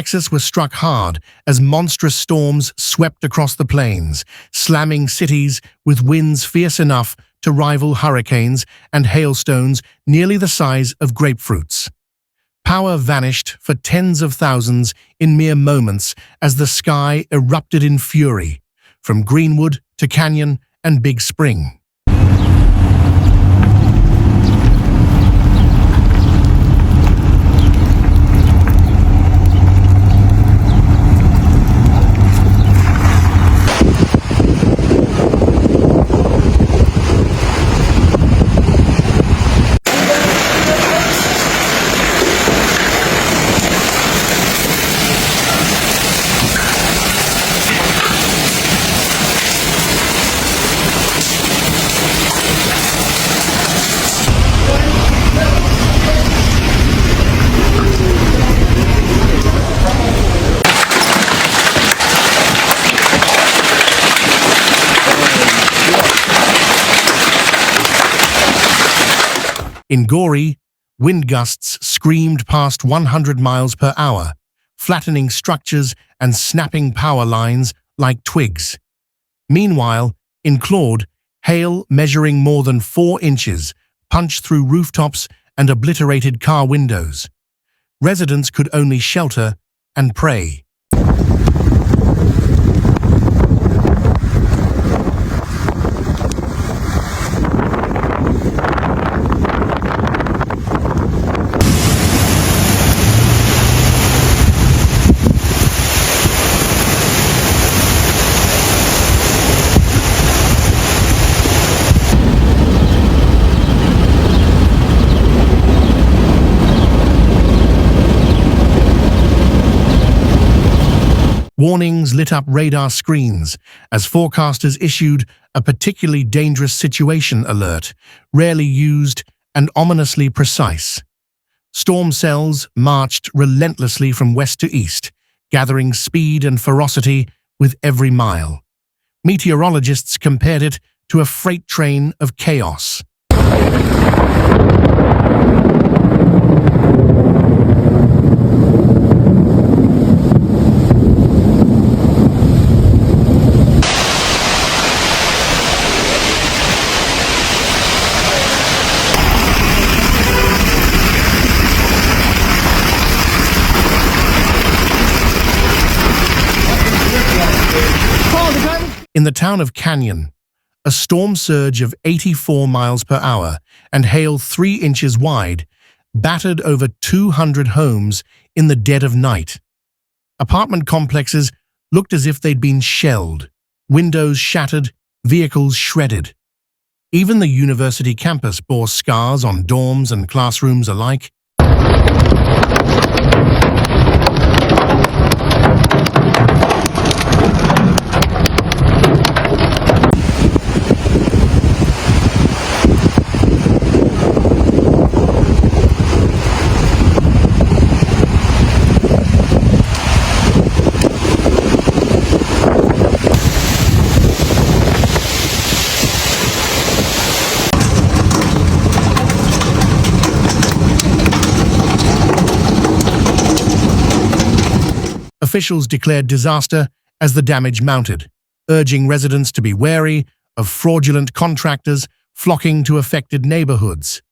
Texas was struck hard as monstrous storms swept across the plains, slamming cities with winds fierce enough to rival hurricanes and hailstones nearly the size of grapefruits. Power vanished for tens of thousands in mere moments as the sky erupted in fury, from Greenwood to Canyon and Big Spring. In Goree, wind gusts screamed past 100 miles per hour, flattening structures and snapping power lines like twigs. Meanwhile, in Claude, hail measuring more than 4 inches punched through rooftops and obliterated car windows. Residents could only shelter and pray. Warnings lit up radar screens as forecasters issued a particularly dangerous situation alert, rarely used and ominously precise. Storm cells marched relentlessly from west to east, gathering speed and ferocity with every mile. Meteorologists compared it to a freight train of chaos. In the town of Canyon, a storm surge of 84 miles per hour and hail 3 inches wide battered over 200 homes in the dead of night. Apartment complexes looked as if they'd been shelled, windows shattered, vehicles shredded. Even the university campus bore scars on dorms and classrooms alike. Officials declared disaster as the damage mounted, urging residents to be wary of fraudulent contractors flocking to affected neighborhoods.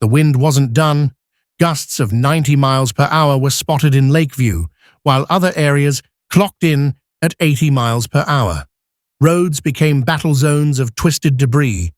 The wind wasn't done. Gusts of 90 miles per hour were spotted in Lakeview, while other areas clocked in at 80 miles per hour. Roads became battle zones of twisted debris.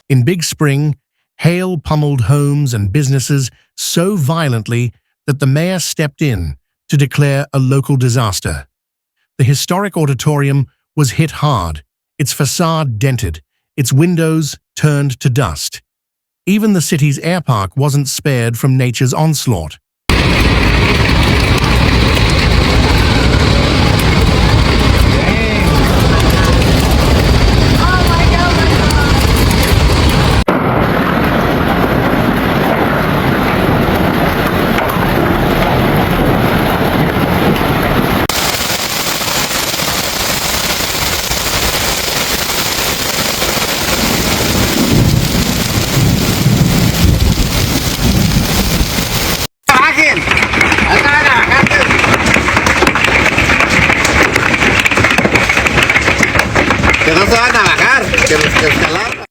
In Big Spring, hail pummeled homes and businesses so violently that the mayor stepped in to declare a local disaster. The historic auditorium was hit hard, its facade dented, its windows turned to dust. Even the city's air park wasn't spared from nature's onslaught.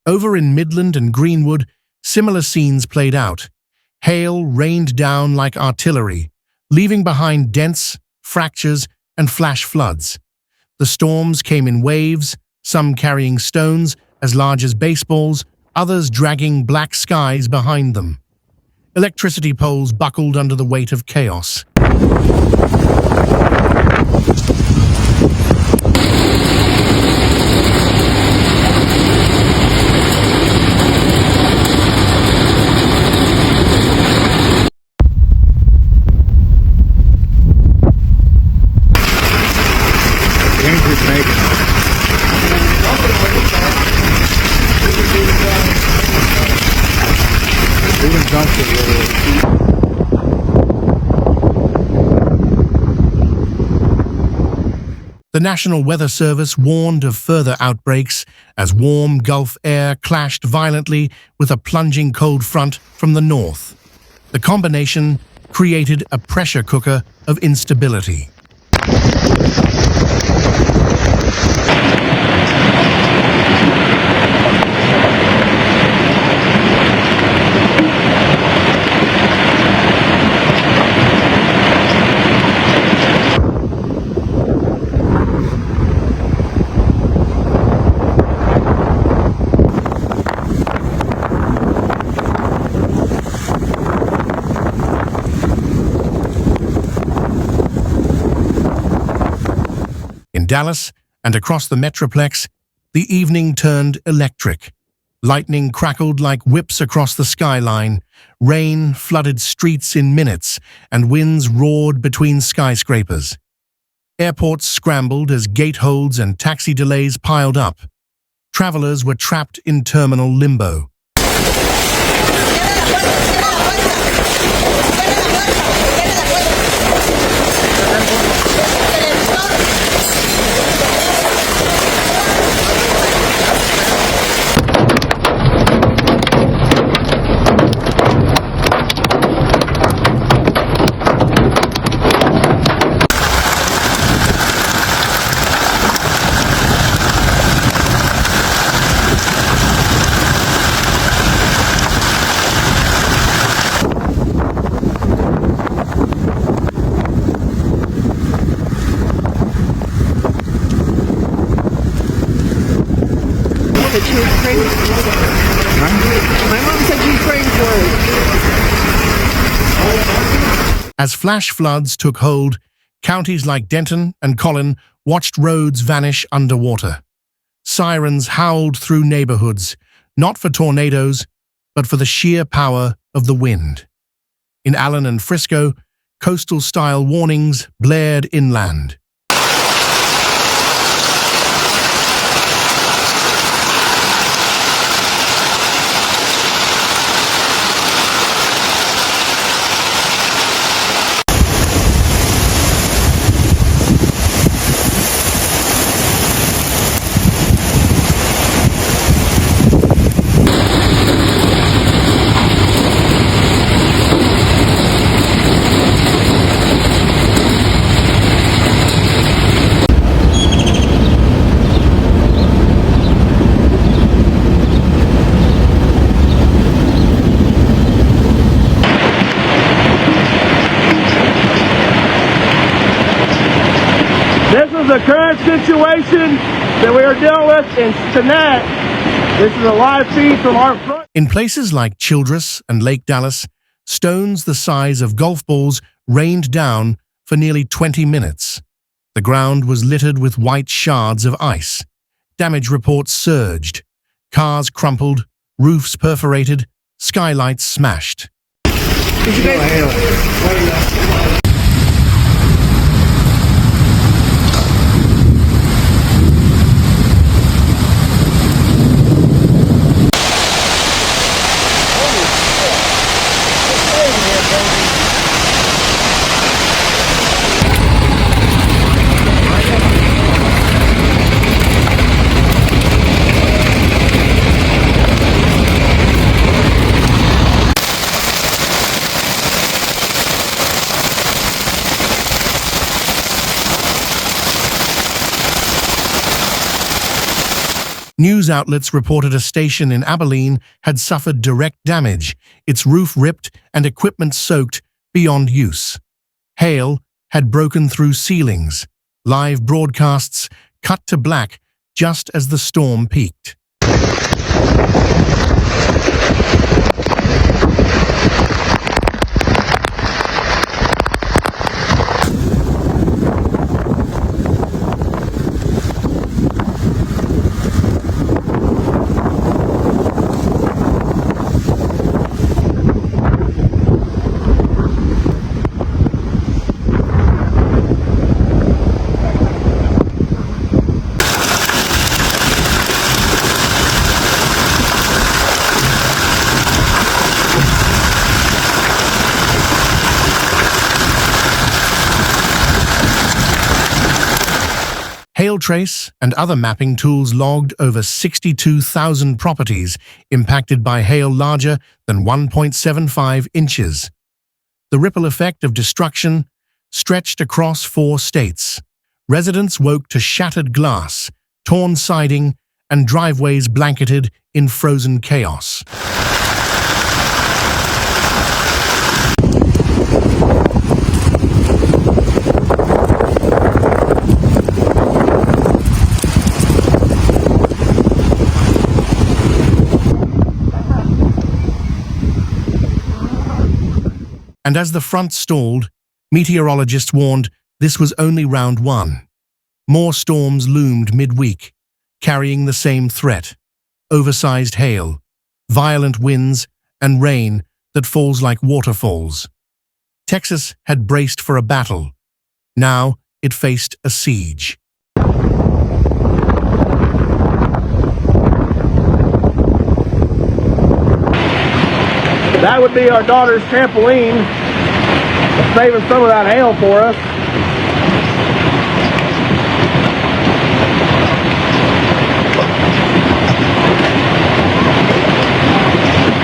Over in Midland and Greenwood, similar scenes played out. Hail rained down like artillery, leaving behind dents, fractures, and flash floods. The storms came in waves, some carrying stones as large as baseballs, others dragging black skies behind them. Electricity poles buckled under the weight of chaos. The National Weather Service warned of further outbreaks as warm Gulf air clashed violently with a plunging cold front from the north. The combination created a pressure cooker of instability. Dallas and across the Metroplex, the evening turned electric. Lightning crackled like whips across the skyline, rain flooded streets in minutes, and winds roared between skyscrapers. Airports scrambled as gate holds and taxi delays piled up. Travelers were trapped in terminal limbo. My mom said she was praying for it. As flash floods took hold, counties like Denton and Collin watched roads vanish underwater. Sirens howled through neighborhoods, not for tornadoes, but for the sheer power of the wind. In Allen and Frisco, coastal-style warnings blared inland. This is the current situation that we are dealing with in Jeanette. This is a live feed from our front. In places like Childress and Lake Dallas, stones the size of golf balls rained down for nearly 20 minutes. The ground was littered with white shards of ice. Damage reports surged. Cars crumpled, roofs perforated, skylights smashed. Did you guys? News outlets reported a station in Abilene had suffered direct damage, its roof ripped and equipment soaked beyond use. Hail had broken through ceilings. Live broadcasts cut to black just as the storm peaked. Hailtrace and other mapping tools logged over 62,000 properties impacted by hail larger than 1.75 inches. The ripple effect of destruction stretched across 4 states. Residents woke to shattered glass, torn siding, and driveways blanketed in frozen chaos. And as the front stalled, meteorologists warned this was only round 1. More storms loomed midweek, carrying the same threat: oversized hail, violent winds, and rain that falls like waterfalls. Texas had braced for a battle. Now it faced a siege. That would be our daughter's trampoline, saving some of that hail for us.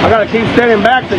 I gotta keep standing back to